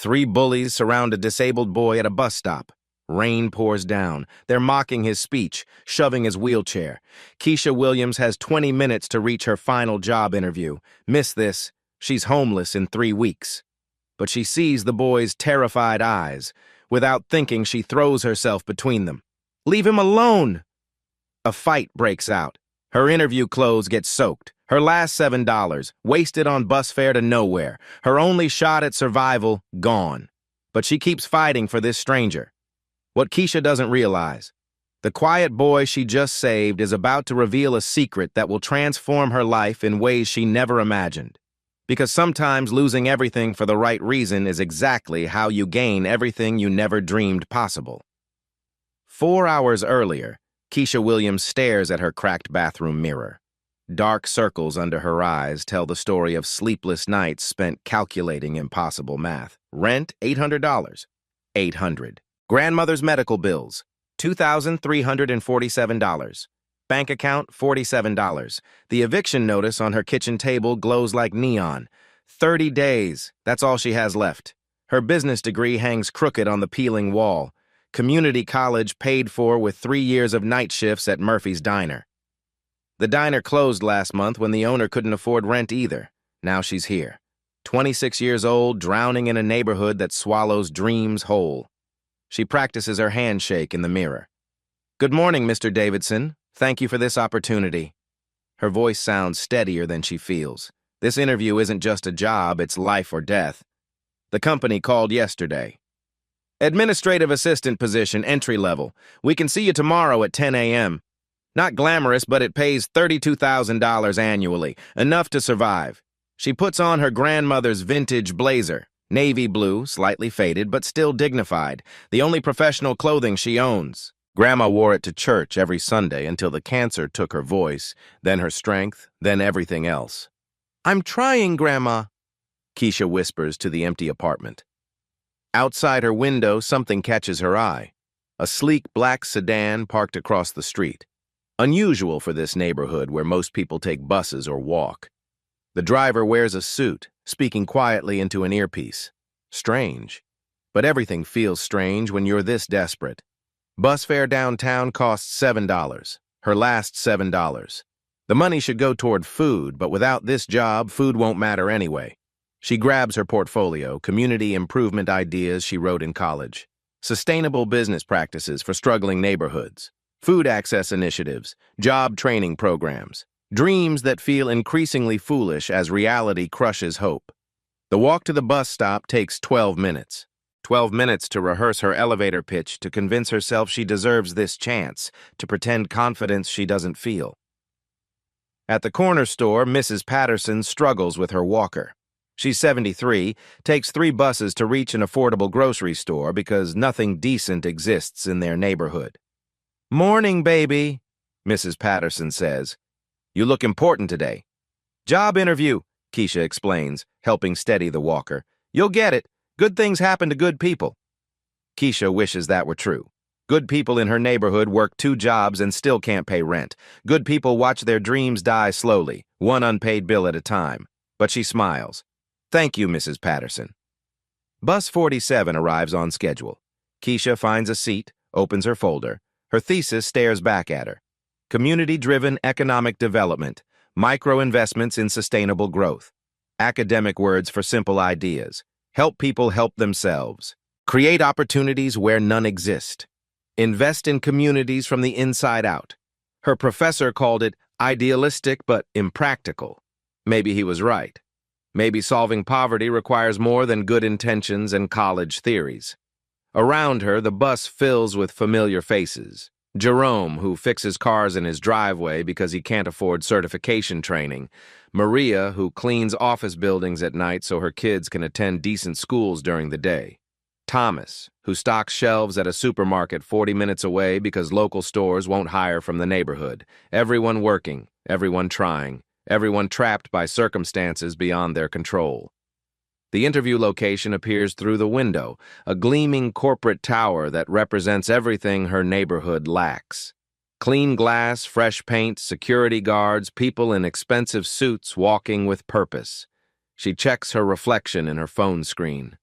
Three bullies surround a disabled boy at a bus stop. Rain pours down. They're mocking his speech, shoving his wheelchair. Keisha Williams has 20 minutes to reach her final job interview. Miss this, she's homeless in 3 weeks. But she sees the boy's terrified eyes. Without thinking, she throws herself between them. "Leave him alone!" A fight breaks out. Her interview clothes get soaked. Her last $7, wasted on bus fare to nowhere. Her only shot at survival, gone. But she keeps fighting for this stranger. What Keisha doesn't realize, the quiet boy she just saved is about to reveal a secret that will transform her life in ways she never imagined. Because sometimes losing everything for the right reason is exactly how you gain everything you never dreamed possible. 4 hours earlier, Keisha Williams stares at her cracked bathroom mirror. Dark circles under her eyes tell the story of sleepless nights spent calculating impossible math. Rent, $800. $800. Grandmother's medical bills, $2,347. Bank account, $47. The eviction notice on her kitchen table glows like neon. 30 days, that's all she has left. Her business degree hangs crooked on the peeling wall. Community college paid for with 3 years of night shifts at Murphy's Diner. The diner closed last month when the owner couldn't afford rent either. Now she's here. 26 years old, drowning in a neighborhood that swallows dreams whole. She practices her handshake in the mirror. "Good morning, Mr. Davidson. Thank you for this opportunity." Her voice sounds steadier than she feels. This interview isn't just a job, it's life or death. The company called yesterday. "Administrative assistant position, entry level. We can see you tomorrow at 10 a.m. Not glamorous, but it pays $32,000 annually, enough to survive." She puts on her grandmother's vintage blazer, navy blue, slightly faded, but still dignified, the only professional clothing she owns. Grandma wore it to church every Sunday until the cancer took her voice, then her strength, then everything else. "I'm trying, Grandma," Keisha whispers to the empty apartment. Outside her window, something catches her eye. A sleek black sedan parked across the street. Unusual for this neighborhood where most people take buses or walk. The driver wears a suit, speaking quietly into an earpiece. Strange. But everything feels strange when you're this desperate. Bus fare downtown costs $7. Her last $7. The money should go toward food, but without this job, food won't matter anyway. She grabs her portfolio, community improvement ideas she wrote in college, sustainable business practices for struggling neighborhoods, food access initiatives, job training programs, dreams that feel increasingly foolish as reality crushes hope. The walk to the bus stop takes 12 minutes. 12 minutes to rehearse her elevator pitch, to convince herself she deserves this chance, to pretend confidence she doesn't feel. At the corner store, Mrs. Patterson struggles with her walker. She's 73, takes 3 buses to reach an affordable grocery store because nothing decent exists in their neighborhood. "Morning, baby," Mrs. Patterson says. "You look important today." "Job interview," Keisha explains, helping steady the walker. "You'll get it. Good things happen to good people." Keisha wishes that were true. Good people in her neighborhood work 2 jobs and still can't pay rent. Good people watch their dreams die slowly, one unpaid bill at a time. But she smiles. "Thank you, Mrs. Patterson." Bus 47 arrives on schedule. Keisha finds a seat, opens her folder. Her thesis stares back at her. Community-driven economic development, micro-investments in sustainable growth. Academic words for simple ideas. Help people help themselves. Create opportunities where none exist. Invest in communities from the inside out. Her professor called it idealistic but impractical. Maybe he was right. Maybe solving poverty requires more than good intentions and college theories. Around her, the bus fills with familiar faces. Jerome, who fixes cars in his driveway because he can't afford certification training. Maria, who cleans office buildings at night so her kids can attend decent schools during the day. Thomas, who stocks shelves at a supermarket 40 minutes away because local stores won't hire from the neighborhood. Everyone working, everyone trying, everyone trapped by circumstances beyond their control. The interview location appears through the window, a gleaming corporate tower that represents everything her neighborhood lacks. Clean glass, fresh paint, security guards, people in expensive suits walking with purpose. She checks her reflection in her phone screen.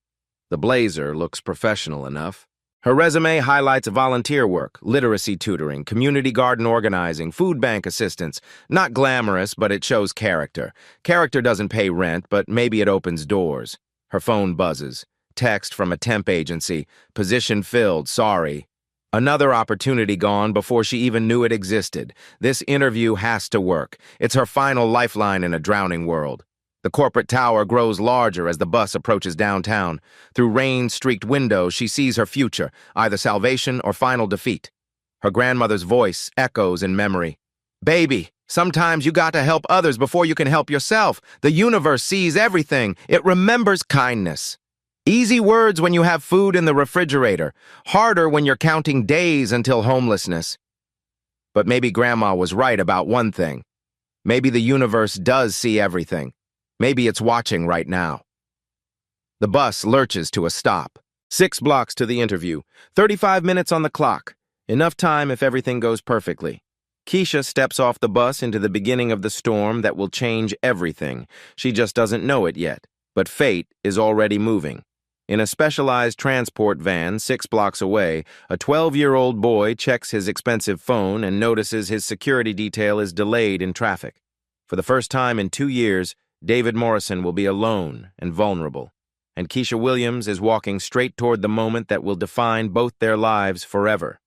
The blazer looks professional enough. Her resume highlights volunteer work, literacy tutoring, community garden organizing, food bank assistance. Not glamorous, but it shows character. Character doesn't pay rent, but maybe it opens doors. Her phone buzzes. Text from a temp agency. Position filled, sorry. Another opportunity gone before she even knew it existed. This interview has to work. It's her final lifeline in a drowning world. The corporate tower grows larger as the bus approaches downtown. Through rain-streaked windows, she sees her future, either salvation or final defeat. Her grandmother's voice echoes in memory. "Baby, sometimes you got to help others before you can help yourself. The universe sees everything. It remembers kindness." Easy words when you have food in the refrigerator. Harder when you're counting days until homelessness. But maybe Grandma was right about one thing. Maybe the universe does see everything. Maybe it's watching right now. The bus lurches to a stop. 6 blocks to the interview. 35 minutes on the clock. Enough time if everything goes perfectly. Keisha steps off the bus into the beginning of the storm that will change everything. She just doesn't know it yet. But fate is already moving. In a specialized transport van 6 blocks away, a 12-year-old boy checks his expensive phone and notices his security detail is delayed in traffic. For the first time in 2 years, David Morrison will be alone and vulnerable, and Keisha Williams is walking straight toward the moment that will define both their lives forever.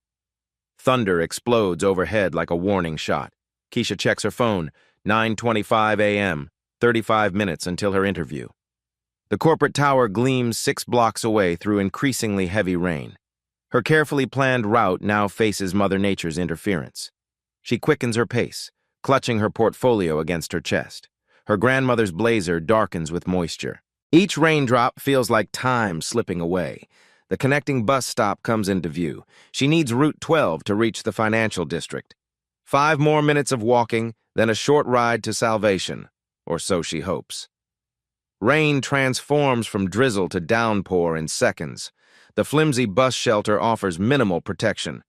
Thunder explodes overhead like a warning shot. Keisha checks her phone, 9:25 a.m., 35 minutes until her interview. The corporate tower gleams 6 blocks away through increasingly heavy rain. Her carefully planned route now faces Mother Nature's interference. She quickens her pace, clutching her portfolio against her chest. Her grandmother's blazer darkens with moisture. Each raindrop feels like time slipping away. The connecting bus stop comes into view. She needs Route 12 to reach the financial district. 5 more minutes of walking, then a short ride to salvation, or so she hopes. Rain transforms from drizzle to downpour in seconds. The flimsy bus shelter offers minimal protection.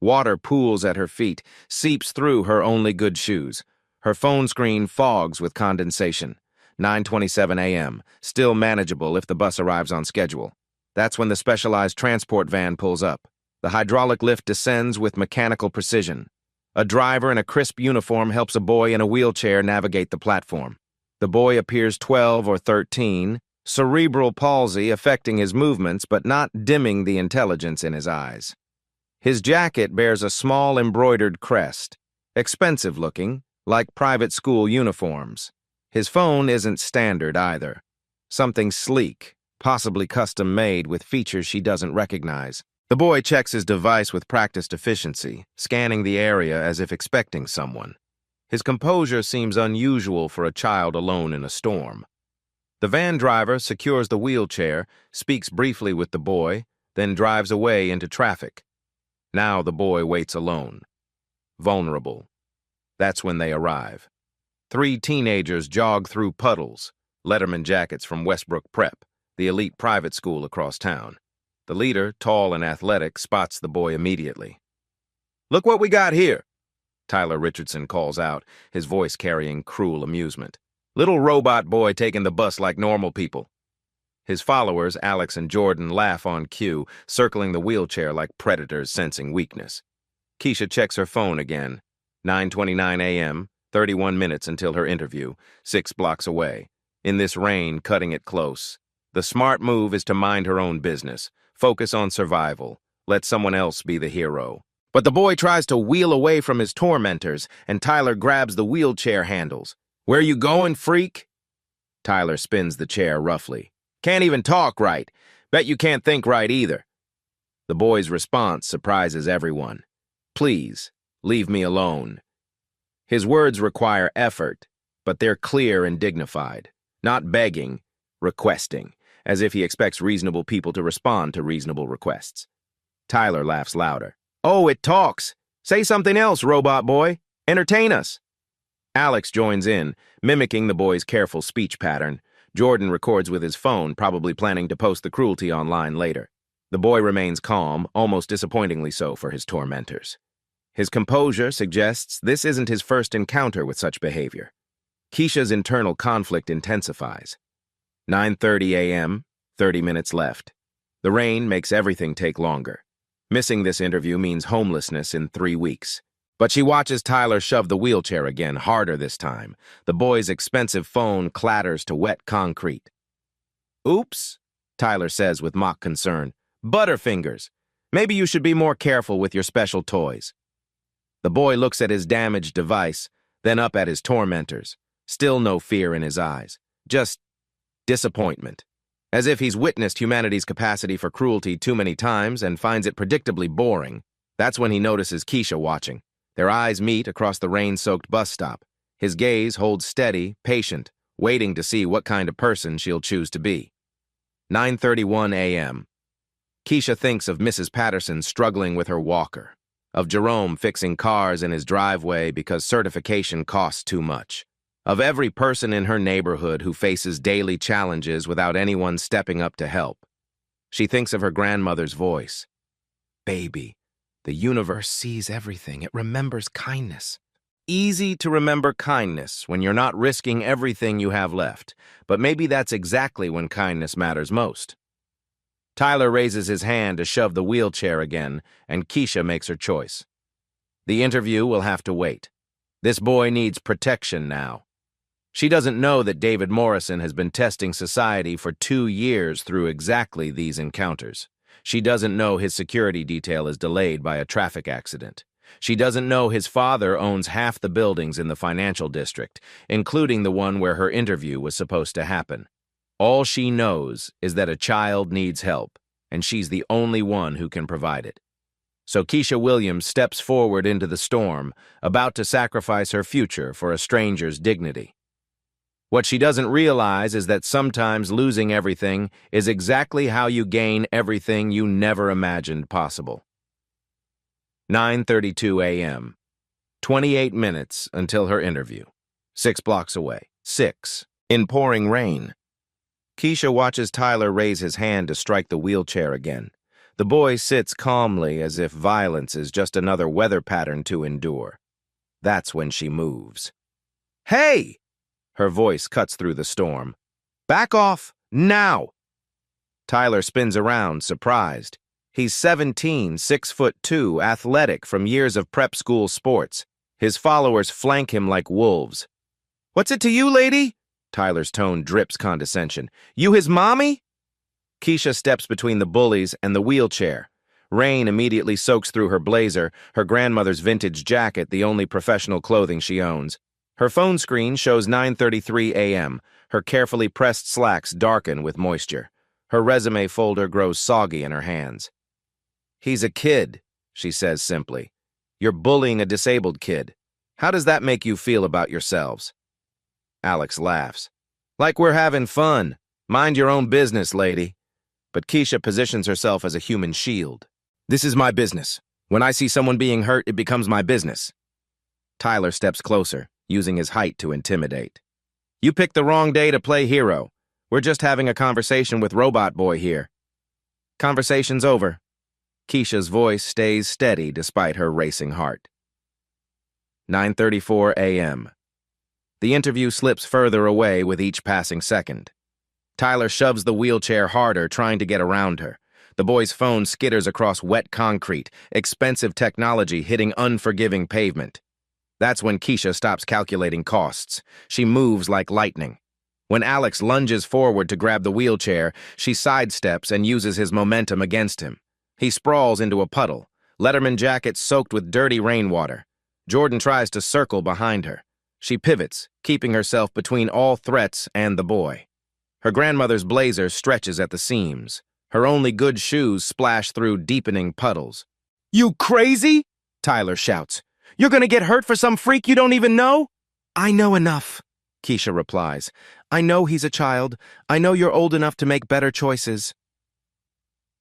Water pools at her feet, seeps through her only good shoes. Her phone screen fogs with condensation. 9:27 a.m., still manageable if the bus arrives on schedule. That's when the specialized transport van pulls up. The hydraulic lift descends with mechanical precision. A driver in a crisp uniform helps a boy in a wheelchair navigate the platform. The boy appears 12 or 13, cerebral palsy affecting his movements but not dimming the intelligence in his eyes. His jacket bears a small embroidered crest, expensive looking, like private school uniforms. His phone isn't standard either. Something sleek, possibly custom-made with features she doesn't recognize. The boy checks his device with practiced efficiency, scanning the area as if expecting someone. His composure seems unusual for a child alone in a storm. The van driver secures the wheelchair, speaks briefly with the boy, then drives away into traffic. Now the boy waits alone. Vulnerable. That's when they arrive. 3 teenagers jog through puddles, Letterman jackets from Westbrook Prep, the elite private school across town. The leader, tall and athletic, spots the boy immediately. "Look what we got here," Tyler Richardson calls out, his voice carrying cruel amusement. "Little robot boy taking the bus like normal people." His followers, Alex and Jordan, laugh on cue, circling the wheelchair like predators sensing weakness. Keisha checks her phone again. 9:29 a.m., 31 minutes until her interview, 6 blocks away. In this rain, cutting it close. The smart move is to mind her own business, focus on survival, let someone else be the hero. But the boy tries to wheel away from his tormentors, and Tyler grabs the wheelchair handles. "Where you going, freak?" Tyler spins the chair roughly. "Can't even talk right. Bet you can't think right either." The boy's response surprises everyone. "Please, leave me alone." His words require effort, but they're clear and dignified. Not begging, requesting, as if he expects reasonable people to respond to reasonable requests. Tyler laughs louder. "Oh, it talks. Say something else, robot boy. Entertain us." Alex joins in, mimicking the boy's careful speech pattern. Jordan records with his phone, probably planning to post the cruelty online later. The boy remains calm, almost disappointingly so for his tormentors. His composure suggests this isn't his first encounter with such behavior. Keisha's internal conflict intensifies. 9:30 a.m., 30 minutes left. The rain makes everything take longer. Missing this interview means homelessness in 3 weeks. But she watches Tyler shove the wheelchair again, harder this time. The boy's expensive phone clatters to wet concrete. "Oops," Tyler says with mock concern. "Butterfingers. Maybe you should be more careful with your special toys." The boy looks at his damaged device, then up at his tormentors. Still no fear in his eyes. Just disappointment. As if he's witnessed humanity's capacity for cruelty too many times and finds it predictably boring. That's when he notices Keisha watching. Their eyes meet across the rain-soaked bus stop. His gaze holds steady, patient, waiting to see what kind of person she'll choose to be. 9:31 a.m. Keisha thinks of Mrs. Patterson struggling with her walker, of Jerome fixing cars in his driveway because certification costs too much, of every person in her neighborhood who faces daily challenges without anyone stepping up to help. She thinks of her grandmother's voice. "Baby, the universe sees everything. It remembers kindness." Easy to remember kindness when you're not risking everything you have left, but maybe that's exactly when kindness matters most. Tyler raises his hand to shove the wheelchair again, and Keisha makes her choice. The interview will have to wait. This boy needs protection now. She doesn't know that David Morrison has been testing society for 2 years through exactly these encounters. She doesn't know his security detail is delayed by a traffic accident. She doesn't know his father owns half the buildings in the financial district, including the one where her interview was supposed to happen. All she knows is that a child needs help, and she's the only one who can provide it. So Keisha Williams steps forward into the storm, about to sacrifice her future for a stranger's dignity. What she doesn't realize is that sometimes losing everything is exactly how you gain everything you never imagined possible. 9:32 a.m. 28 minutes until her interview. 6 blocks away. 6. In pouring rain. Keisha watches Tyler raise his hand to strike the wheelchair again. The boy sits calmly as if violence is just another weather pattern to endure. That's when she moves. "Hey!" Her voice cuts through the storm. "Back off, now!" Tyler spins around, surprised. He's 17, 6'2", athletic from years of prep school sports. His followers flank him like wolves. "What's it to you, lady?" Tyler's tone drips condescension. "You his mommy?" Keisha steps between the bullies and the wheelchair. Rain immediately soaks through her blazer, her grandmother's vintage jacket, the only professional clothing she owns. Her phone screen shows 9:33 a.m. Her carefully pressed slacks darken with moisture. Her resume folder grows soggy in her hands. "He's a kid," she says simply. "You're bullying a disabled kid. How does that make you feel about yourselves?" Alex laughs. "Like we're having fun. Mind your own business, lady." But Keisha positions herself as a human shield. "This is my business. When I see someone being hurt, it becomes my business." Tyler steps closer, using his height to intimidate. "You picked the wrong day to play hero. We're just having a conversation with Robot Boy here." "Conversation's over." Keisha's voice stays steady despite her racing heart. 9:34 a.m. The interview slips further away with each passing second. Tyler shoves the wheelchair harder, trying to get around her. The boy's phone skitters across wet concrete, expensive technology hitting unforgiving pavement. That's when Keisha stops calculating costs. She moves like lightning. When Alex lunges forward to grab the wheelchair, she sidesteps and uses his momentum against him. He sprawls into a puddle, Letterman jacket soaked with dirty rainwater. Jordan tries to circle behind her. She pivots, keeping herself between all threats and the boy. Her grandmother's blazer stretches at the seams. Her only good shoes splash through deepening puddles. "You crazy?" Tyler shouts. "You're gonna get hurt for some freak you don't even know?" "I know enough," Keisha replies. "I know he's a child. I know you're old enough to make better choices."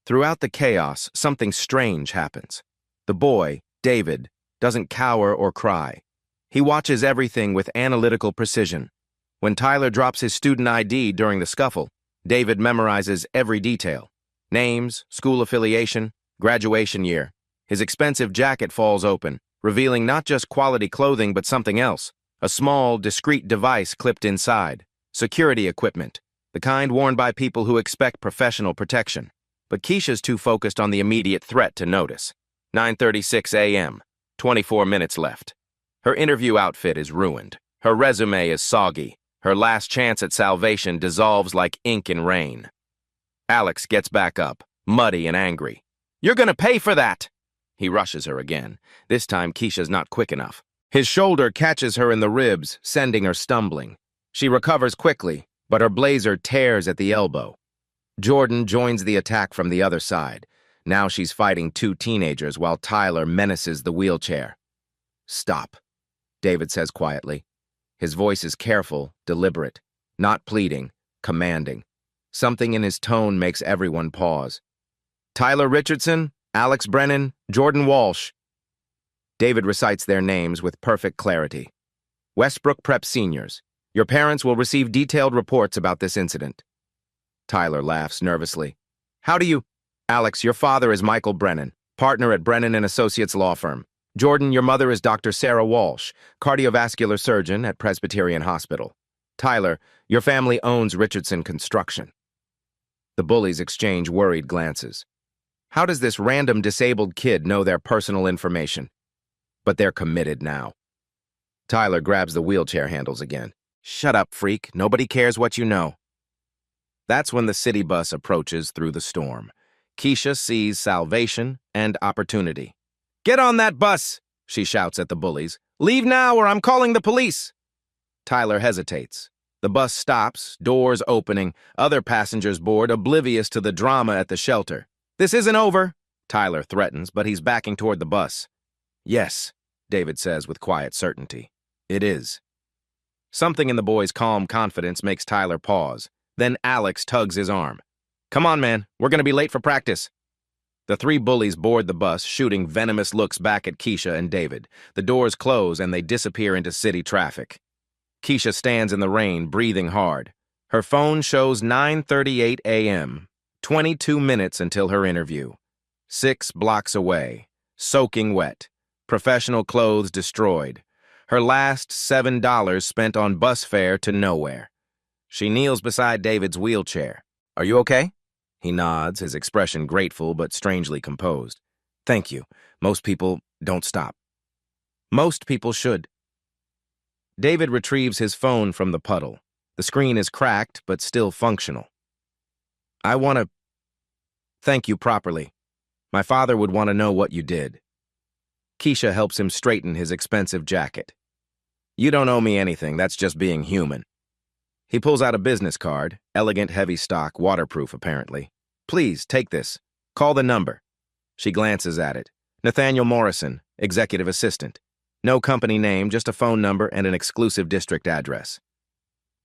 Throughout the chaos, something strange happens. The boy, David, doesn't cower or cry. He watches everything with analytical precision. When Tyler drops his student ID during the scuffle, David memorizes every detail. Names, school affiliation, graduation year. His expensive jacket falls open, revealing not just quality clothing but something else. A small, discreet device clipped inside. Security equipment, the kind worn by people who expect professional protection. but Keisha's too focused on the immediate threat to notice. 9:36 a.m., 24 minutes left. Her interview outfit is ruined. Her resume is soggy. Her last chance at salvation dissolves like ink in rain. Alex gets back up, muddy and angry. "You're gonna pay for that!" He rushes her again. This time, Keisha's not quick enough. His shoulder catches her in the ribs, sending her stumbling. She recovers quickly, but her blazer tears at the elbow. Jordan joins the attack from the other side. Now she's fighting two teenagers while Tyler menaces the wheelchair. "Stop," David says quietly. His voice is careful, deliberate, not pleading, commanding. Something in his tone makes everyone pause. "Tyler Richardson, Alex Brennan, Jordan Walsh." David recites their names with perfect clarity. "Westbrook Prep seniors. Your parents will receive detailed reports about this incident." Tyler laughs nervously. "How do you—" "Alex, your father is Michael Brennan, partner at Brennan and Associates law firm. Jordan, your mother is Dr. Sarah Walsh, cardiovascular surgeon at Presbyterian Hospital. Tyler, your family owns Richardson Construction." The bullies exchange worried glances. How does this random disabled kid know their personal information? But they're committed now. Tyler grabs the wheelchair handles again. "Shut up, freak. Nobody cares what you know." That's when the city bus approaches through the storm. Keisha sees salvation and opportunity. "Get on that bus!" she shouts at the bullies. "Leave now or I'm calling the police!" Tyler hesitates. The bus stops, doors opening, other passengers board, oblivious to the drama at the shelter. "This isn't over," Tyler threatens, but he's backing toward the bus. "Yes," David says with quiet certainty. "It is." Something in the boy's calm confidence makes Tyler pause. Then Alex tugs his arm. "Come on, man. We're going to be late for practice." The three bullies board the bus, shooting venomous looks back at Keisha and David. The doors close and they disappear into city traffic. Keisha stands in the rain, breathing hard. Her phone shows 9:38 a.m., 22 minutes until her interview. 6 blocks away, soaking wet, professional clothes destroyed. Her last $7 spent on bus fare to nowhere. She kneels beside David's wheelchair. "Are you okay?" He nods, his expression grateful but strangely composed. "Thank you. Most people don't stop." "Most people should." David retrieves his phone from the puddle. The screen is cracked but still functional. "I want to thank you properly. My father would want to know what you did." Keisha helps him straighten his expensive jacket. "You don't owe me anything, that's just being human." He pulls out a business card, elegant heavy stock, waterproof apparently. "Please, take this. Call the number." She glances at it. "Nathaniel Morrison, executive assistant. No company name, just a phone number and an exclusive district address."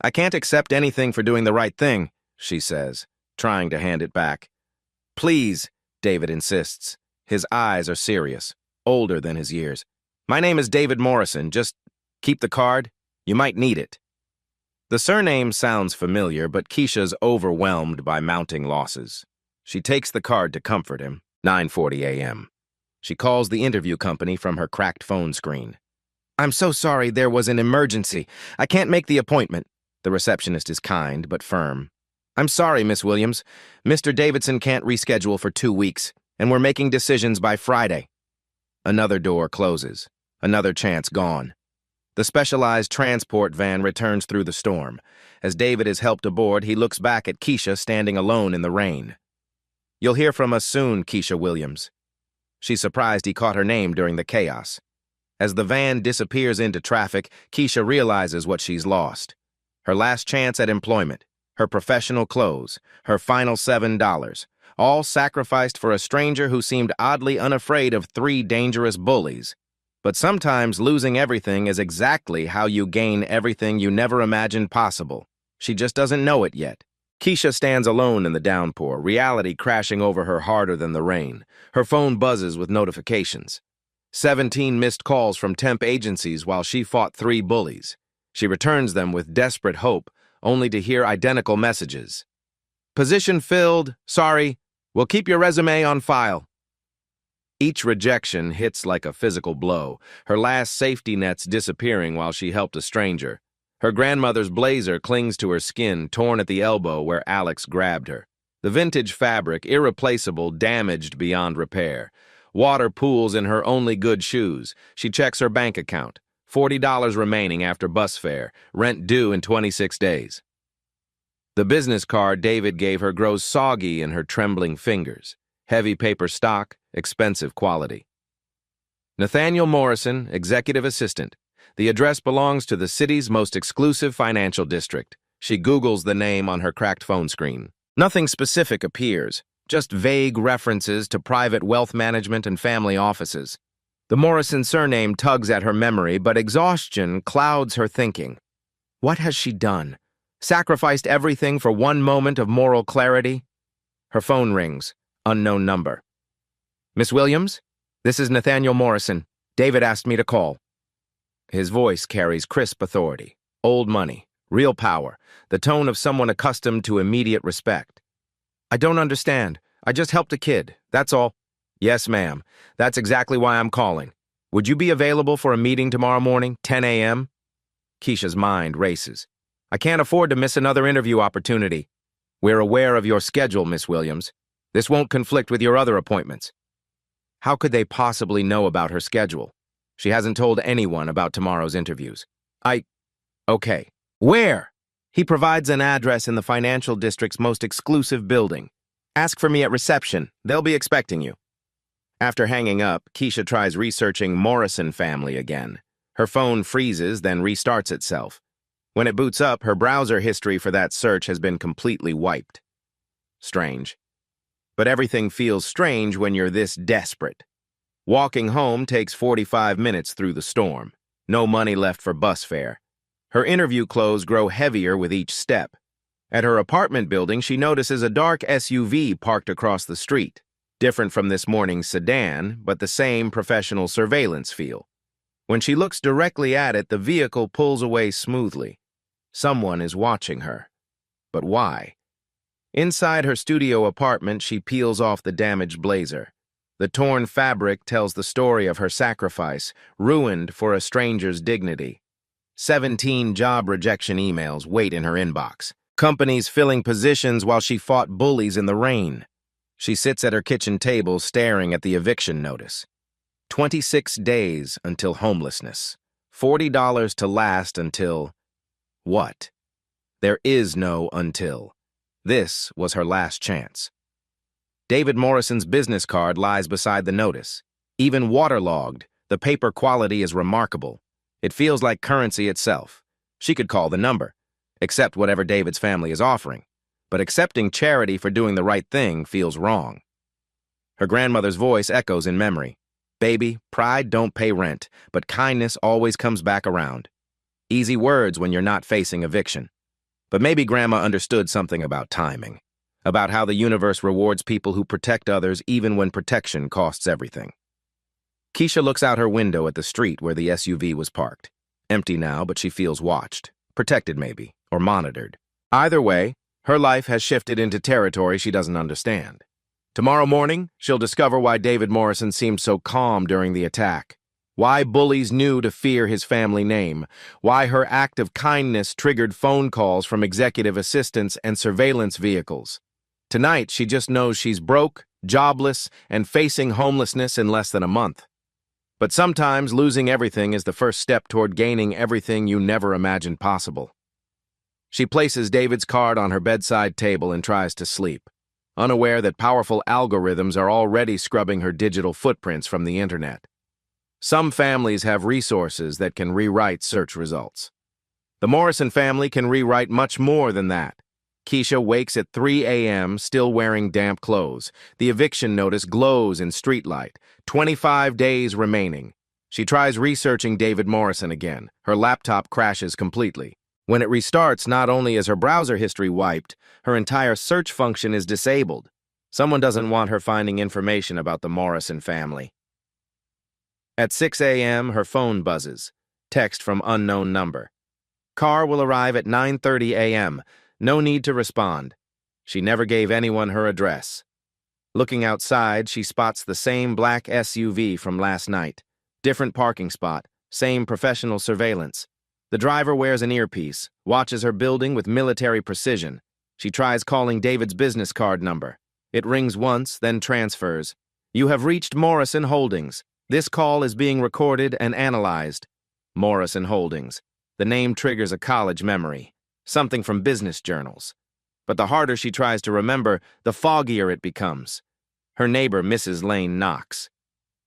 "I can't accept anything for doing the right thing," she says, trying to hand it back. "Please," David insists. His eyes are serious, older than his years. "My name is David Morrison. Just keep the card. You might need it." The surname sounds familiar, but Keisha's overwhelmed by mounting losses. She takes the card to comfort him. 9:40 a.m. She calls the interview company from her cracked phone screen. "I'm so sorry, there was an emergency. I can't make the appointment." The receptionist is kind but firm. "I'm sorry, Miss Williams. Mr. Davidson can't reschedule for 2 weeks, and we're making decisions by Friday." Another door closes. Another chance gone. The specialized transport van returns through the storm. As David is helped aboard, he looks back at Keisha standing alone in the rain. "You'll hear from us soon, Keisha Williams." She's surprised he caught her name during the chaos. As the van disappears into traffic, Keisha realizes what she's lost. Her last chance at employment, her professional clothes, her final $7, all sacrificed for a stranger who seemed oddly unafraid of 3 dangerous bullies. But sometimes losing everything is exactly how you gain everything you never imagined possible. She just doesn't know it yet. Keisha stands alone in the downpour, reality crashing over her harder than the rain. Her phone buzzes with notifications. 17 missed calls from temp agencies while she fought 3 bullies. She returns them with desperate hope, only to hear identical messages. "Position filled. Sorry. We'll keep your resume on file." Each rejection hits like a physical blow, her last safety nets disappearing while she helped a stranger. Her grandmother's blazer clings to her skin, torn at the elbow where Alex grabbed her. The vintage fabric, irreplaceable, damaged beyond repair. Water pools in her only good shoes. She checks her bank account. $40 remaining after bus fare. Rent due in 26 days. The business card David gave her grows soggy in her trembling fingers. Heavy paper stock, expensive quality. Nathaniel Morrison, executive assistant. The address belongs to the city's most exclusive financial district. She Googles the name on her cracked phone screen. Nothing specific appears, just vague references to private wealth management and family offices. The Morrison surname tugs at her memory, but exhaustion clouds her thinking. What has she done? Sacrificed everything for one moment of moral clarity? Her phone rings. Unknown number. Miss Williams? This is Nathaniel Morrison. David asked me to call. His voice carries crisp authority. Old money. Real power. The tone of someone accustomed to immediate respect. I don't understand. I just helped a kid. That's all. Yes, ma'am. That's exactly why I'm calling. Would you be available for a meeting tomorrow morning, 10 a.m.? Keisha's mind races. I can't afford to miss another interview opportunity. We're aware of your schedule, Miss Williams. This won't conflict with your other appointments. How could they possibly know about her schedule? She hasn't told anyone about tomorrow's interviews. Okay. Where? He provides an address in the financial district's most exclusive building. Ask for me at reception. They'll be expecting you. After hanging up, Keisha tries researching Morrison family again. Her phone freezes, then restarts itself. When it boots up, her browser history for that search has been completely wiped. Strange. But everything feels strange when you're this desperate. Walking home takes 45 minutes through the storm. No money left for bus fare. Her interview clothes grow heavier with each step. At her apartment building, she notices a dark SUV parked across the street. Different from this morning's sedan, but the same professional surveillance feel. When she looks directly at it, the vehicle pulls away smoothly. Someone is watching her. But why? Inside her studio apartment, she peels off the damaged blazer. The torn fabric tells the story of her sacrifice, ruined for a stranger's dignity. 17 job rejection emails wait in her inbox. Companies filling positions while she fought bullies in the rain. She sits at her kitchen table staring at the eviction notice. 26 days until homelessness. $40 to last until... what? There is no until. This was her last chance. David Morrison's business card lies beside the notice. Even waterlogged, the paper quality is remarkable. It feels like currency itself. She could call the number, accept whatever David's family is offering. But accepting charity for doing the right thing feels wrong. Her grandmother's voice echoes in memory. Baby, pride don't pay rent, but kindness always comes back around. Easy words when you're not facing eviction. But maybe Grandma understood something about timing, about how the universe rewards people who protect others even when protection costs everything. Keisha looks out her window at the street where the SUV was parked. Empty now, but she feels watched, protected maybe, or monitored. Either way, her life has shifted into territory she doesn't understand. Tomorrow morning, she'll discover why David Morrison seemed so calm during the attack, why bullies knew to fear his family name, why her act of kindness triggered phone calls from executive assistants and surveillance vehicles. Tonight, she just knows she's broke, jobless, and facing homelessness in less than a month. But sometimes losing everything is the first step toward gaining everything you never imagined possible. She places David's card on her bedside table and tries to sleep, unaware that powerful algorithms are already scrubbing her digital footprints from the internet. Some families have resources that can rewrite search results. The Morrison family can rewrite much more than that. Keisha wakes at 3 a.m. still wearing damp clothes. The eviction notice glows in streetlight. 25 days remaining. She tries researching David Morrison again. Her laptop crashes completely. When it restarts, not only is her browser history wiped, her entire search function is disabled. Someone doesn't want her finding information about the Morrison family. At 6 a.m., her phone buzzes. Text from unknown number. Car will arrive at 9:30 a.m. No need to respond. She never gave anyone her address. Looking outside, she spots the same black SUV from last night. Different parking spot, same professional surveillance. The driver wears an earpiece, watches her building with military precision. She tries calling David's business card number. It rings once, then transfers. You have reached Morrison Holdings. This call is being recorded and analyzed. Morrison Holdings. The name triggers a college memory, something from business journals. But the harder she tries to remember, the foggier it becomes. Her neighbor, Mrs. Lane, knocks.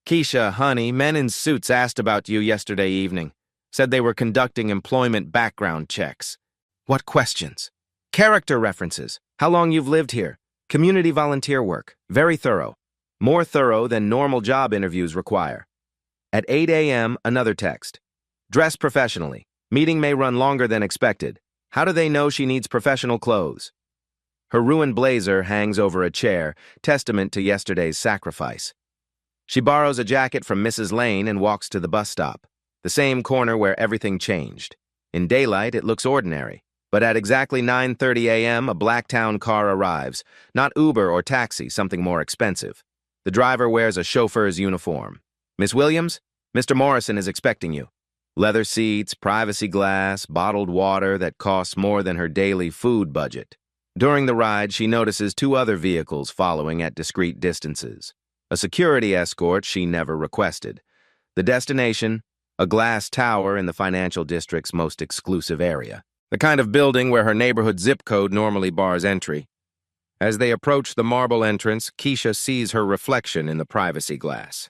Keisha, honey, men in suits asked about you yesterday evening. Said they were conducting employment background checks. What questions? Character references. How long you've lived here. Community volunteer work. Very thorough. More thorough than normal job interviews require. At 8 a.m., another text. Dress professionally. Meeting may run longer than expected. How do they know she needs professional clothes? Her ruined blazer hangs over a chair, testament to yesterday's sacrifice. She borrows a jacket from Mrs. Lane and walks to the bus stop, the same corner where everything changed. In daylight, it looks ordinary. But at exactly 9:30 a.m., a Blacktown car arrives. Not Uber or taxi, something more expensive. The driver wears a chauffeur's uniform. Miss Williams, Mr. Morrison is expecting you. Leather seats, privacy glass, bottled water that costs more than her daily food budget. During the ride, she notices two other vehicles following at discreet distances. A security escort she never requested. The destination, a glass tower in the financial district's most exclusive area. The kind of building where her neighborhood zip code normally bars entry. As they approach the marble entrance, Keisha sees her reflection in the privacy glass.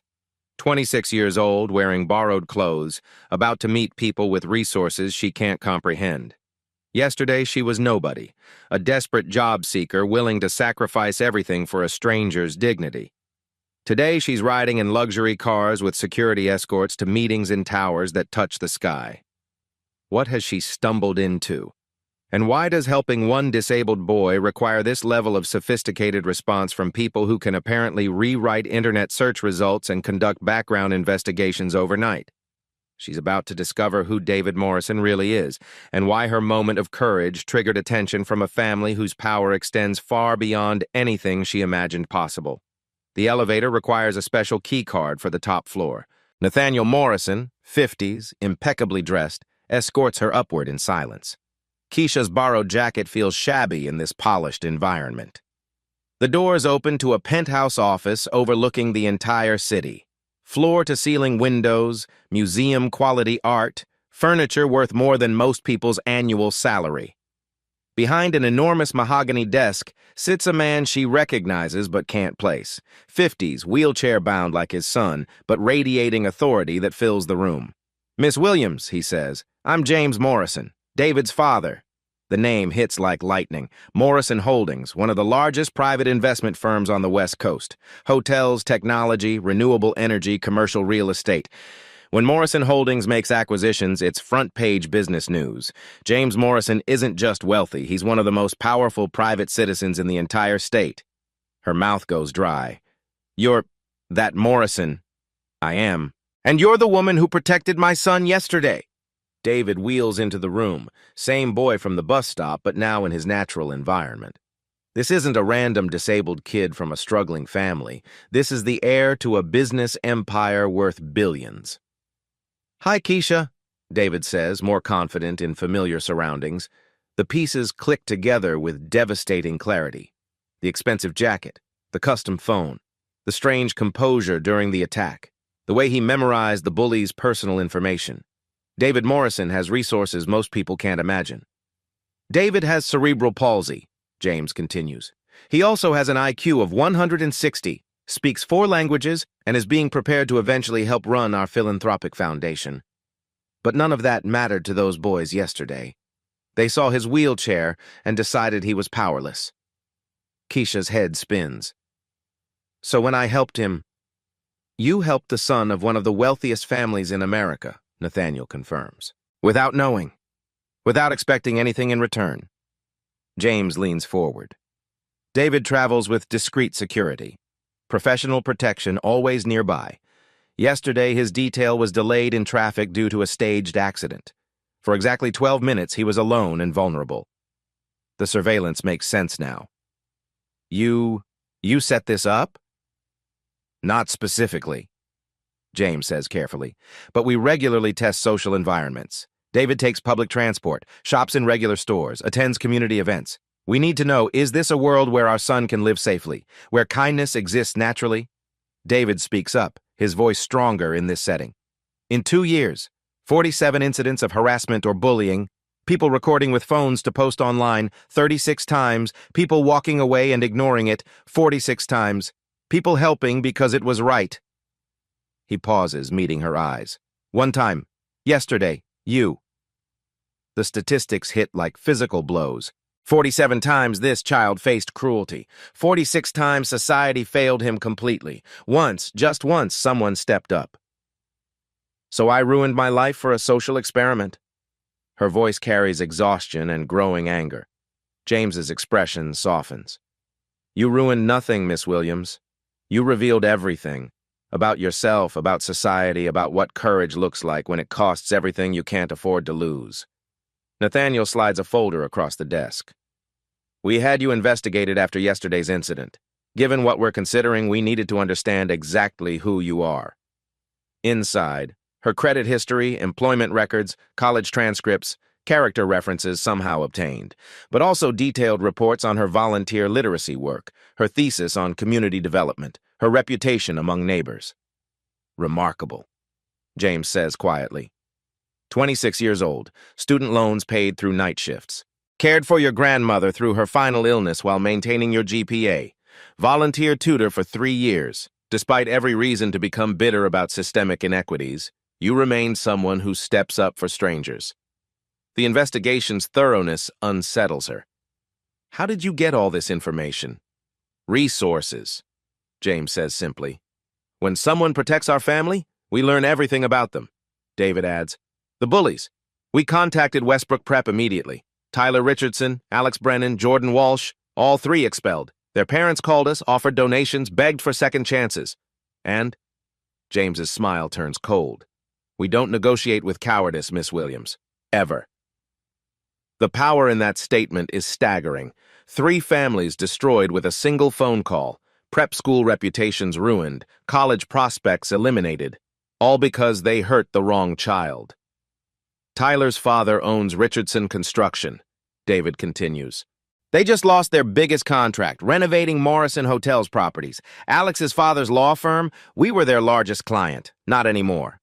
26 years old, wearing borrowed clothes, about to meet people with resources she can't comprehend. Yesterday, she was nobody, a desperate job seeker willing to sacrifice everything for a stranger's dignity. Today, she's riding in luxury cars with security escorts to meetings in towers that touch the sky. What has she stumbled into? And why does helping one disabled boy require this level of sophisticated response from people who can apparently rewrite internet search results and conduct background investigations overnight? She's about to discover who David Morrison really is, and why her moment of courage triggered attention from a family whose power extends far beyond anything she imagined possible. The elevator requires a special key card for the top floor. Nathaniel Morrison, 50s, impeccably dressed, escorts her upward in silence. Keisha's borrowed jacket feels shabby in this polished environment. The doors open to a penthouse office overlooking the entire city. Floor-to-ceiling windows, museum-quality art, furniture worth more than most people's annual salary. Behind an enormous mahogany desk sits a man she recognizes but can't place. 50s, wheelchair-bound like his son, but radiating authority that fills the room. Miss Williams, he says, I'm James Morrison, David's father. The name hits like lightning. Morrison Holdings, one of the largest private investment firms on the West Coast. Hotels, technology, renewable energy, commercial real estate. When Morrison Holdings makes acquisitions, it's front-page business news. James Morrison isn't just wealthy, he's one of the most powerful private citizens in the entire state. Her mouth goes dry. You're that Morrison. I am. And you're the woman who protected my son yesterday. David wheels into the room, same boy from the bus stop, but now in his natural environment. This isn't a random disabled kid from a struggling family. This is the heir to a business empire worth billions. Hi, Keisha, David says, more confident in familiar surroundings. The pieces click together with devastating clarity. The expensive jacket, the custom phone, the strange composure during the attack, the way he memorized the bully's personal information. David Morrison has resources most people can't imagine. David has cerebral palsy, James continues. He also has an IQ of 160, speaks 4 languages, and is being prepared to eventually help run our philanthropic foundation. But none of that mattered to those boys yesterday. They saw his wheelchair and decided he was powerless. Keisha's head spins. So when I helped him, you helped the son of one of the wealthiest families in America, Nathaniel confirms. Without knowing. Without expecting anything in return. James leans forward. David travels with discreet security. Professional protection always nearby. Yesterday, his detail was delayed in traffic due to a staged accident. For exactly 12 minutes, he was alone and vulnerable. The surveillance makes sense now. You set this up? Not specifically, James says carefully, but we regularly test social environments. David takes public transport, shops in regular stores, attends community events. We need to know, is this a world where our son can live safely, where kindness exists naturally? David speaks up, his voice stronger in this setting. In 2 years, 47 incidents of harassment or bullying, people recording with phones to post online 36 times, people walking away and ignoring it 46 times, people helping because it was right. He pauses, meeting her eyes. One time, yesterday, you. The statistics hit like physical blows. 47 times this child faced cruelty. 46 times society failed him completely. Once, just once, someone stepped up. So I ruined my life for a social experiment. Her voice carries exhaustion and growing anger. James's expression softens. You ruined nothing, Miss Williams. You revealed everything. About yourself, about society, about what courage looks like when it costs everything you can't afford to lose. Nathaniel slides a folder across the desk. We had you investigated after yesterday's incident. Given what we're considering, we needed to understand exactly who you are. Inside, her credit history, employment records, college transcripts, character references somehow obtained, but also detailed reports on her volunteer literacy work, her thesis on community development, her reputation among neighbors. Remarkable, James says quietly. 26 years old, student loans paid through night shifts. Cared for your grandmother through her final illness while maintaining your GPA. Volunteer tutor for 3 years. Despite every reason to become bitter about systemic inequities, you remain someone who steps up for strangers. The investigation's thoroughness unsettles her. How did you get all this information? Resources, James says simply. When someone protects our family, we learn everything about them, David adds. The Bullies. We contacted Westbrook Prep immediately. Tyler Richardson, Alex Brennan, Jordan Walsh, all 3 expelled. Their parents called us, offered donations, begged for second chances. And? James's smile turns cold. We don't negotiate with cowardice, Miss Williams. Ever. The power in that statement is staggering. 3 families destroyed with a single phone call. Prep school reputations ruined. College prospects eliminated. All because they hurt the wrong child. Tyler's father owns Richardson Construction, David continues. They just lost their biggest contract, renovating Morrison Hotels properties. Alex's father's law firm, we were their largest client. Not anymore.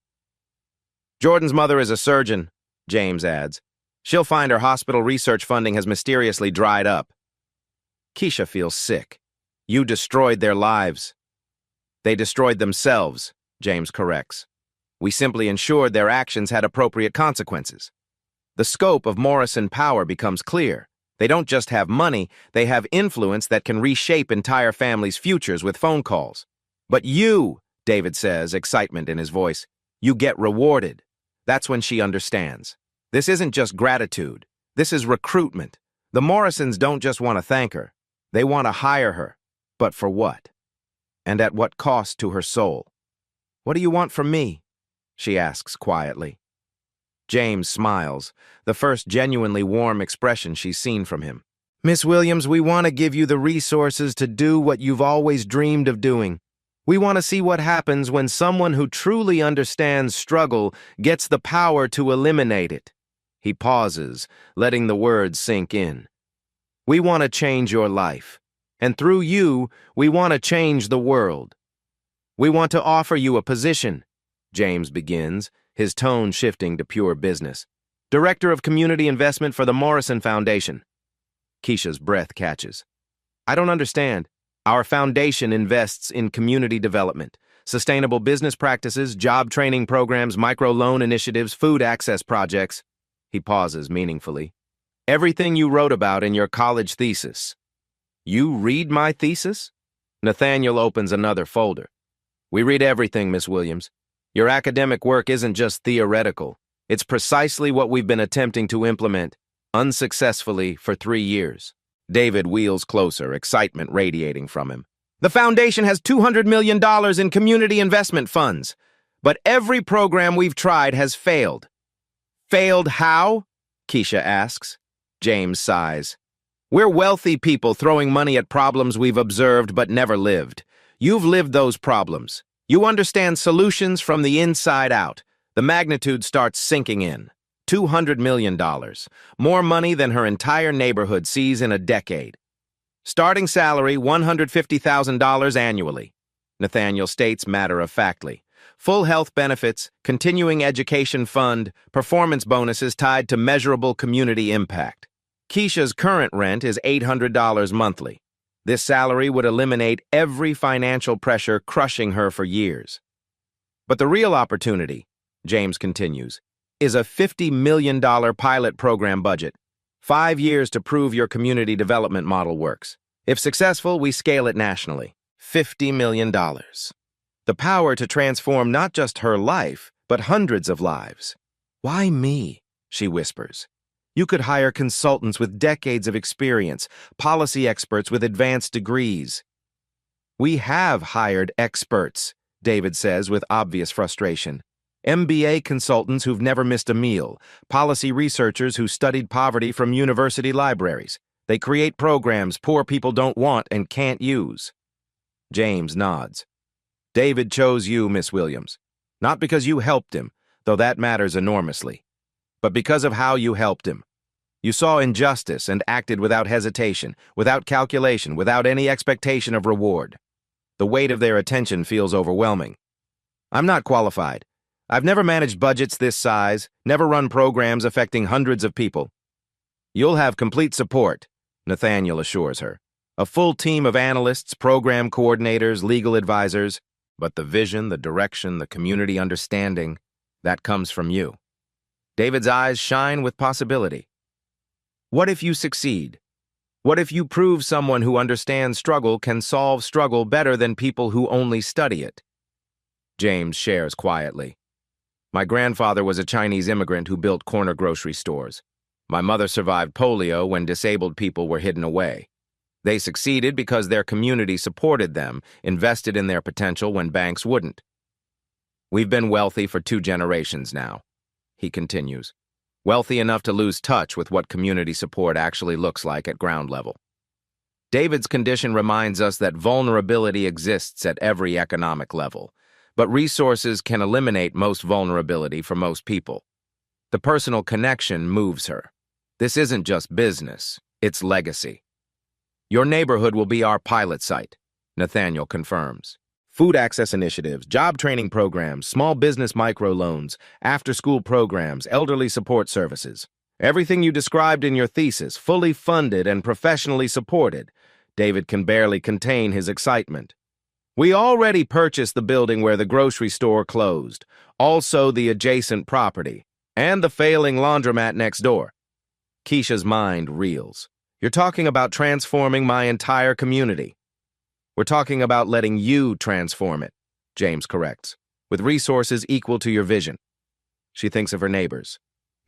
Jordan's mother is a surgeon, James adds. She'll find her hospital research funding has mysteriously dried up. Keisha feels sick. You destroyed their lives. They destroyed themselves, James corrects. We simply ensured their actions had appropriate consequences. The scope of Morrison power becomes clear. They don't just have money, they have influence that can reshape entire families' futures with phone calls. But you, David says, excitement in his voice, you get rewarded. That's when she understands. This isn't just gratitude. This is recruitment. The Morrisons don't just want to thank her. They want to hire her. But for what? And at what cost to her soul? What do you want from me? She asks quietly. James smiles, the first genuinely warm expression she's seen from him. Miss Williams, we want to give you the resources to do what you've always dreamed of doing. We want to see what happens when someone who truly understands struggle gets the power to eliminate it. He pauses, letting the words sink in. We want to change your life. And through you, we want to change the world. We want to offer you a position, James begins, his tone shifting to pure business. Director of Community Investment for the Morrison Foundation. Keisha's breath catches. I don't understand. Our foundation invests in community development, sustainable business practices, job training programs, microloan initiatives, food access projects. He pauses meaningfully. Everything you wrote about in your college thesis. You read my thesis? Nathaniel opens another folder. We read everything, Miss Williams. Your academic work isn't just theoretical. It's precisely what we've been attempting to implement, unsuccessfully, for 3 years. David wheels closer, excitement radiating from him. The foundation has $200 million in community investment funds, but every program we've tried has failed. Failed how? Keisha asks. James sighs. We're wealthy people throwing money at problems we've observed but never lived. You've lived those problems. You understand solutions from the inside out. The magnitude starts sinking in. $200 million, more money than her entire neighborhood sees in a decade. Starting salary, $150,000 annually, Nathaniel states matter-of-factly. Full health benefits, continuing education fund, performance bonuses tied to measurable community impact. Keisha's current rent is $800 monthly. This salary would eliminate every financial pressure crushing her for years. But the real opportunity, James continues, is a $50 million pilot program budget. 5 years to prove your community development model works. If successful, we scale it nationally. $50 million. The power to transform not just her life, but hundreds of lives. Why me? She whispers. You could hire consultants with decades of experience, policy experts with advanced degrees. We have hired experts, David says with obvious frustration. MBA consultants who've never missed a meal, policy researchers who studied poverty from university libraries. They create programs poor people don't want and can't use. James nods. David chose you, Miss Williams. Not because you helped him, though that matters enormously, but because of how you helped him. You saw injustice and acted without hesitation, without calculation, without any expectation of reward. The weight of their attention feels overwhelming. I'm not qualified. I've never managed budgets this size, never run programs affecting hundreds of people. You'll have complete support, Nathaniel assures her. A full team of analysts, program coordinators, legal advisors. But the vision, the direction, the community understanding, that comes from you. David's eyes shine with possibility. What if you succeed? What if you prove someone who understands struggle can solve struggle better than people who only study it? James shares quietly. My grandfather was a Chinese immigrant who built corner grocery stores. My mother survived polio when disabled people were hidden away. They succeeded because their community supported them, invested in their potential when banks wouldn't. We've been wealthy for 2 generations now, he continues. Wealthy enough to lose touch with what community support actually looks like at ground level. David's condition reminds us that vulnerability exists at every economic level, but resources can eliminate most vulnerability for most people. The personal connection moves her. This isn't just business, it's legacy. Your neighborhood will be our pilot site, Nathaniel confirms. Food access initiatives, job training programs, small business microloans, after-school programs, elderly support services. Everything you described in your thesis, fully funded and professionally supported. David can barely contain his excitement. We already purchased the building where the grocery store closed, also the adjacent property, and the failing laundromat next door. Keisha's mind reels. You're talking about transforming my entire community. We're talking about letting you transform it, James corrects, with resources equal to your vision. She thinks of her neighbors.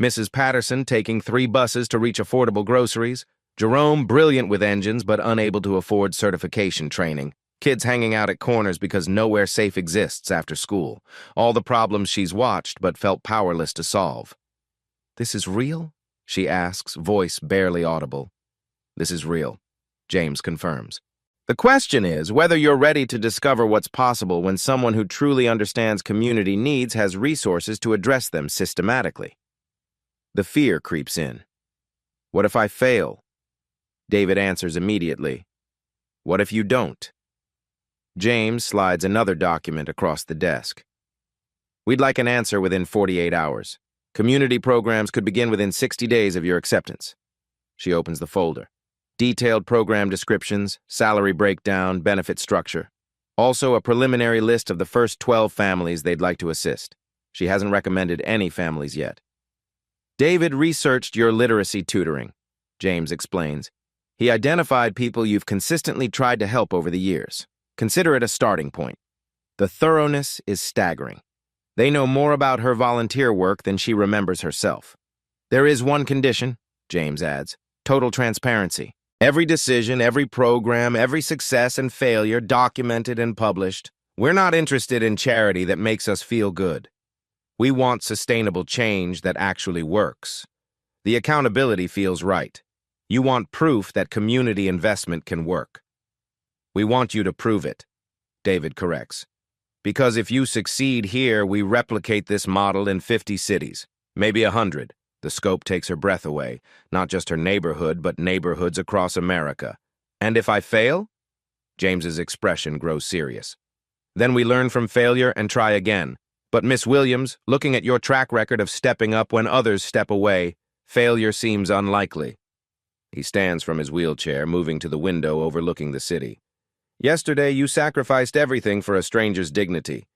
Mrs. Patterson taking 3 buses to reach affordable groceries, Jerome brilliant with engines but unable to afford certification training, kids hanging out at corners because nowhere safe exists after school, all the problems she's watched but felt powerless to solve. This is real? She asks, voice barely audible. This is real, James confirms. The question is whether you're ready to discover what's possible when someone who truly understands community needs has resources to address them systematically. The fear creeps in. What if I fail? David answers immediately. What if you don't? James slides another document across the desk. We'd like an answer within 48 hours. Community programs could begin within 60 days of your acceptance. She opens the folder. Detailed program descriptions, salary breakdown, benefit structure. Also a preliminary list of the first 12 families they'd like to assist. She hasn't recommended any families yet. David researched your literacy tutoring, James explains. He identified people you've consistently tried to help over the years. Consider it a starting point. The thoroughness is staggering. They know more about her volunteer work than she remembers herself. There is one condition, James adds, total transparency. Every decision, every program, every success and failure documented and published. We're not interested in charity that makes us feel good. We want sustainable change that actually works. The accountability feels right. You want proof that community investment can work. We want you to prove it, David corrects. Because if you succeed here, we replicate this model in 50 cities, maybe 100. The scope takes her breath away, not just her neighborhood, but neighborhoods across America. And if I fail? James's expression grows serious. Then we learn from failure and try again. But Miss Williams, looking at your track record of stepping up when others step away, failure seems unlikely. He stands from his wheelchair, moving to the window overlooking the city. Yesterday, you sacrificed everything for a stranger's dignity.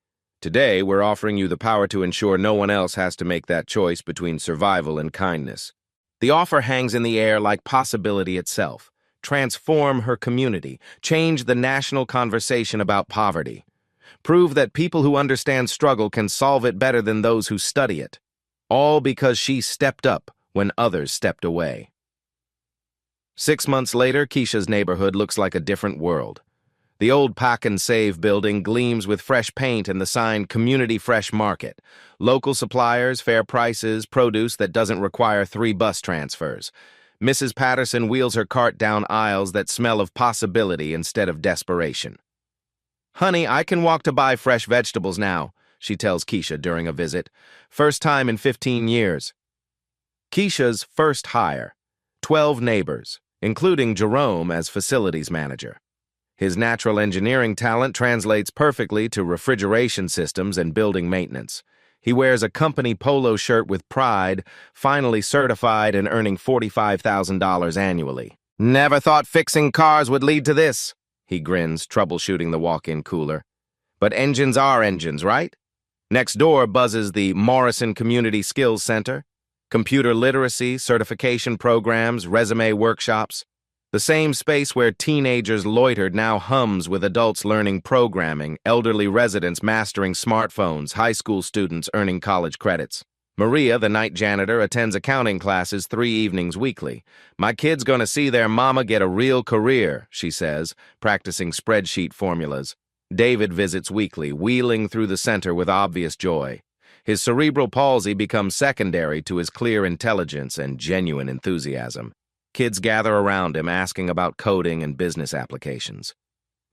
Today, we're offering you the power to ensure no one else has to make that choice between survival and kindness. The offer hangs in the air like possibility itself. Transform her community, change the national conversation about poverty. Prove that people who understand struggle can solve it better than those who study it. All because she stepped up when others stepped away. 6 months later, Keisha's neighborhood looks like a different world. The old Pack and Save building gleams with fresh paint and the sign Community Fresh Market. Local suppliers, fair prices, produce that doesn't require 3 bus transfers. Mrs. Patterson wheels her cart down aisles that smell of possibility instead of desperation. "Honey, I can walk to buy fresh vegetables now," she tells Keisha during a visit. First time in 15 years. Keisha's first hire. 12 neighbors, including Jerome as facilities manager. His natural engineering talent translates perfectly to refrigeration systems and building maintenance. He wears a company polo shirt with pride, finally certified and earning $45,000 annually. "Never thought fixing cars would lead to this," he grins, troubleshooting the walk-in cooler. "But engines are engines, right?" Next door buzzes the Morrison Community Skills Center. Computer literacy, certification programs, resume workshops. The same space where teenagers loitered now hums with adults learning programming, elderly residents mastering smartphones, high school students earning college credits. Maria, the night janitor, attends accounting classes 3 evenings weekly. "My kid's gonna see their mama get a real career," she says, practicing spreadsheet formulas. David visits weekly, wheeling through the center with obvious joy. His cerebral palsy becomes secondary to his clear intelligence and genuine enthusiasm. Kids gather around him asking about coding and business applications.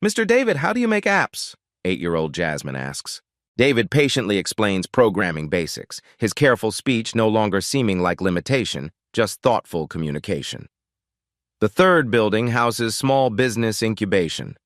"Mr. David, how do you make apps?" 8-year-old Jasmine asks. David patiently explains programming basics, his careful speech no longer seeming like limitation, just thoughtful communication. The third building houses small business incubation.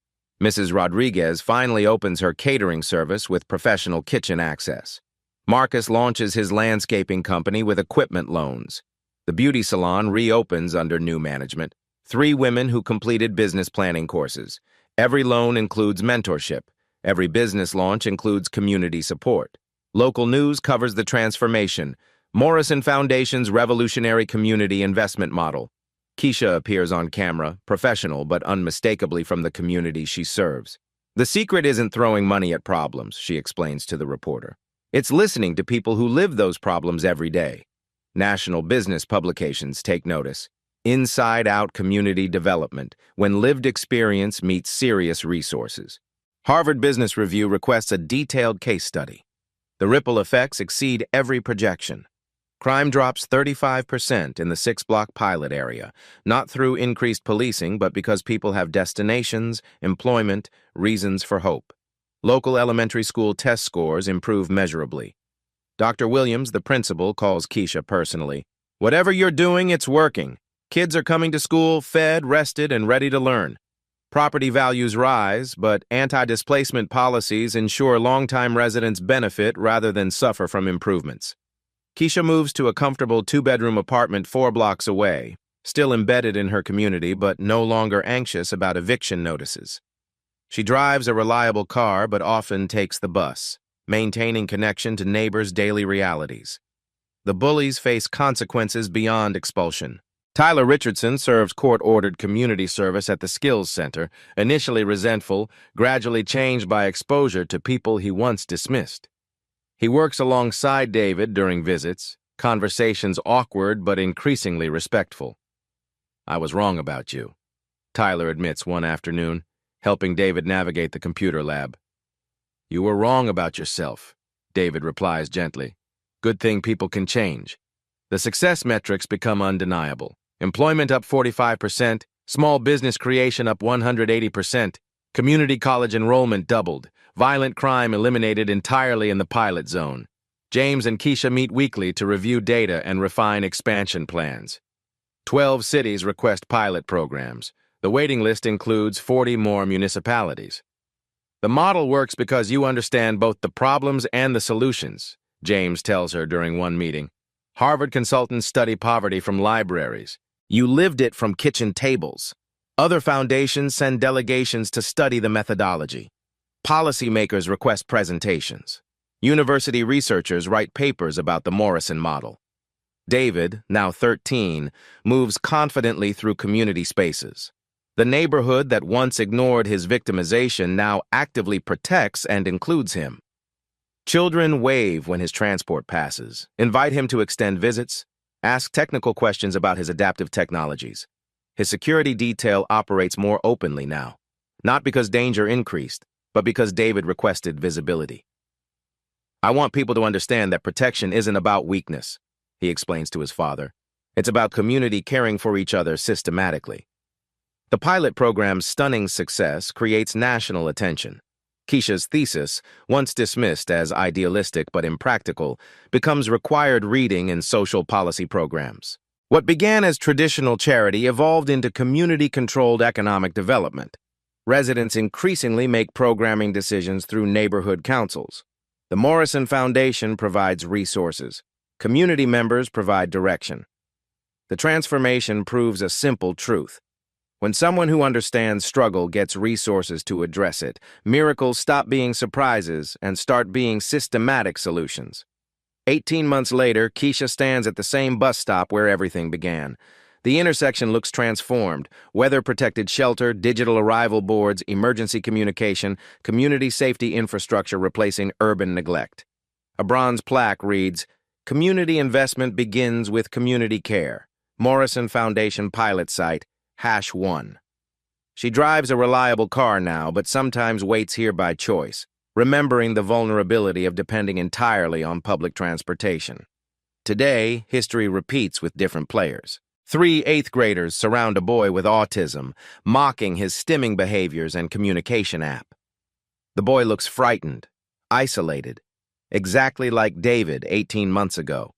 Mrs. Rodriguez finally opens her catering service with professional kitchen access. Marcus launches his landscaping company with equipment loans. The beauty salon reopens under new management. 3 women who completed business planning courses. Every loan includes mentorship. Every business launch includes community support. Local news covers the transformation. Morrison Foundation's revolutionary community investment model. Keisha appears on camera, professional but unmistakably from the community she serves. "The secret isn't throwing money at problems," she explains to the reporter. "It's listening to people who live those problems every day." National business publications take notice. Inside-out community development, when lived experience meets serious resources. Harvard Business Review requests a detailed case study. The ripple effects exceed every projection. Crime drops 35% in the 6-block pilot area, not through increased policing, but because people have destinations, employment, reasons for hope. Local elementary school test scores improve measurably. Dr. Williams, the principal, calls Keisha personally. "Whatever you're doing, it's working. Kids are coming to school fed, rested, and ready to learn. Property values rise, but anti-displacement policies ensure longtime residents benefit rather than suffer from improvements." Keisha moves to a comfortable 2-bedroom apartment 4 blocks away, still embedded in her community but no longer anxious about eviction notices. She drives a reliable car but often takes the bus, maintaining connection to neighbors' daily realities. The Bullies face consequences beyond expulsion. Tyler Richardson serves court-ordered community service at the Skills Center, initially resentful, gradually changed by exposure to people he once dismissed. He works alongside David during visits, conversations awkward but increasingly respectful. "I was wrong about you," Tyler admits one afternoon, helping David navigate the computer lab. "You were wrong about yourself," David replies gently. "Good thing people can change." The success metrics become undeniable. Employment up 45%, small business creation up 180%, community college enrollment doubled, violent crime eliminated entirely in the pilot zone. James and Keisha meet weekly to review data and refine expansion plans. 12 cities request pilot programs. The waiting list includes 40 more municipalities. The model works because you understand both the problems and the solutions, James tells her during one meeting. Harvard consultants study poverty from libraries. You lived it from kitchen tables. Other foundations send delegations to study the methodology. Policymakers request presentations. University researchers write papers about the Morrison model. David, now 13, moves confidently through community spaces. The neighborhood that once ignored his victimization now actively protects and includes him. Children wave when his transport passes, invite him to extend visits, ask technical questions about his adaptive technologies. His security detail operates more openly now, not because danger increased, but because David requested visibility. I want people to understand that protection isn't about weakness, he explains to his father. It's about community caring for each other systematically. The pilot program's stunning success creates national attention. Keisha's thesis, once dismissed as idealistic but impractical, becomes required reading in social policy programs. What began as traditional charity evolved into community-controlled economic development. Residents increasingly make programming decisions through neighborhood councils. The Morrison Foundation provides resources. Community members provide direction. The transformation proves a simple truth. When someone who understands struggle gets resources to address it, miracles stop being surprises and start being systematic solutions. 18 months later, Keisha stands at the same bus stop where everything began. The intersection looks transformed. Weather-protected shelter, digital arrival boards, emergency communication, community safety infrastructure replacing urban neglect. A bronze plaque reads, "Community investment begins with community care. Morrison Foundation pilot site, #1. She drives a reliable car now, but sometimes waits here by choice, remembering the vulnerability of depending entirely on public transportation. Today, history repeats with different players. 3 eighth graders surround a boy with autism, mocking his stimming behaviors and communication app. The boy looks frightened, isolated, exactly like David 18 months ago.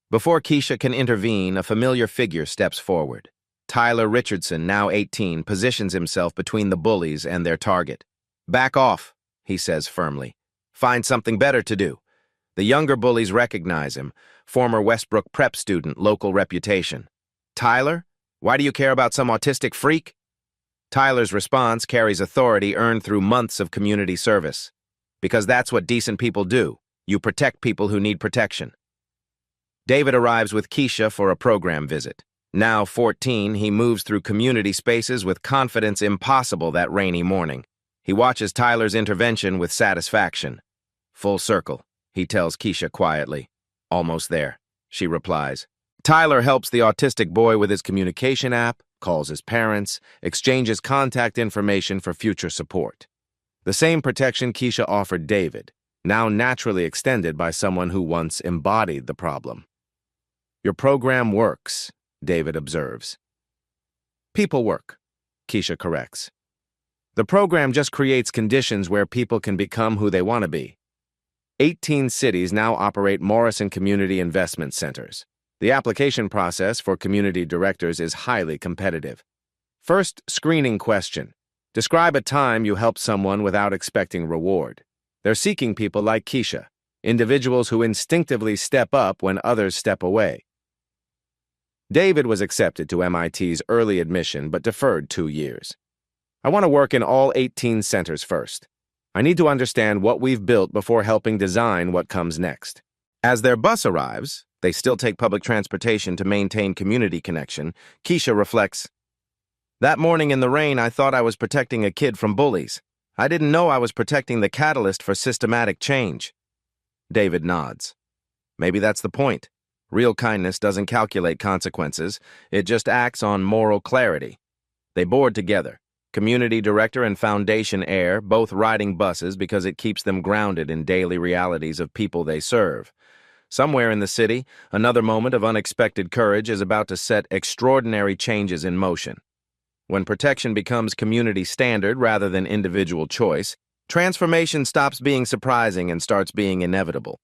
Before Keisha can intervene, a familiar figure steps forward. Tyler Richardson, now 18, positions himself between the bullies and their target. "Back off," he says firmly. "Find something better to do." The younger bullies recognize him, former Westbrook prep student, local reputation. "Tyler, why do you care about some autistic freak?" Tyler's response carries authority earned through months of community service. "Because that's what decent people do. You protect people who need protection." David arrives with Keisha for a program visit. Now 14, he moves through community spaces with confidence impossible that rainy morning. He watches Tyler's intervention with satisfaction. "Full circle," he tells Keisha quietly. "Almost there," she replies. Tyler helps the autistic boy with his communication app, calls his parents, exchanges contact information for future support. The same protection Keisha offered David, now naturally extended by someone who once embodied the problem. "Your program works," David observes. "People work," Keisha corrects. "The program just creates conditions where people can become who they want to be." 18 cities now operate Morrison Community Investment Centers. The application process for community directors is highly competitive. First, screening question. Describe a time you helped someone without expecting reward. They're seeking people like Keisha, individuals who instinctively step up when others step away. David was accepted to MIT's early admission but deferred 2 years. "I want to work in all 18 centers first. I need to understand what we've built before helping design what comes next." As their bus arrives, they still take public transportation to maintain community connection, Keisha reflects, "That morning in the rain, I thought I was protecting a kid from bullies. I didn't know I was protecting the catalyst for systematic change." David nods. "Maybe that's the point. Real kindness doesn't calculate consequences, it just acts on moral clarity." They board together, community director and foundation heir, both riding buses because it keeps them grounded in daily realities of people they serve. Somewhere in the city, another moment of unexpected courage is about to set extraordinary changes in motion. When protection becomes community standard rather than individual choice, transformation stops being surprising and starts being inevitable.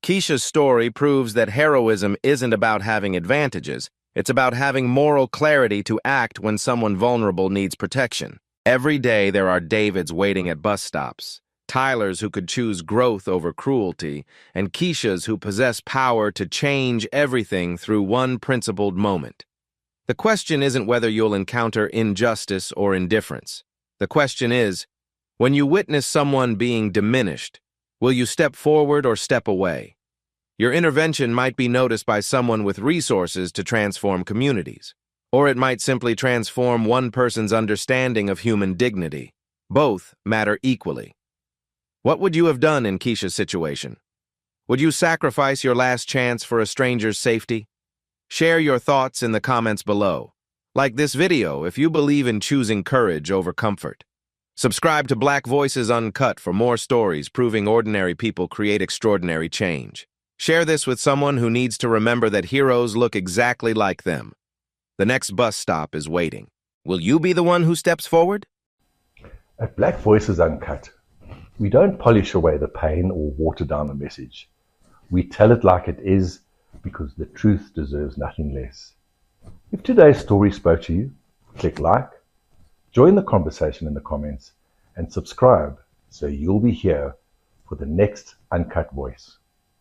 Keisha's story proves that heroism isn't about having advantages. It's about having moral clarity to act when someone vulnerable needs protection. Every day there are Davids waiting at bus stops, Tylers who could choose growth over cruelty, and Keishas who possess power to change everything through one principled moment. The question isn't whether you'll encounter injustice or indifference. The question is, when you witness someone being diminished, will you step forward or step away? Your intervention might be noticed by someone with resources to transform communities, or it might simply transform one person's understanding of human dignity. Both matter equally. What would you have done in Keisha's situation? Would you sacrifice your last chance for a stranger's safety? Share your thoughts in the comments below. Like this video if you believe in choosing courage over comfort. Subscribe to Black Voices Uncut for more stories proving ordinary people create extraordinary change. Share this with someone who needs to remember that heroes look exactly like them. The next bus stop is waiting. Will you be the one who steps forward? At Black Voices Uncut, we don't polish away the pain or water down the message. We tell it like it is because the truth deserves nothing less. If today's story spoke to you, click like, join the conversation in the comments, and subscribe so you'll be here for the next Uncut Voice.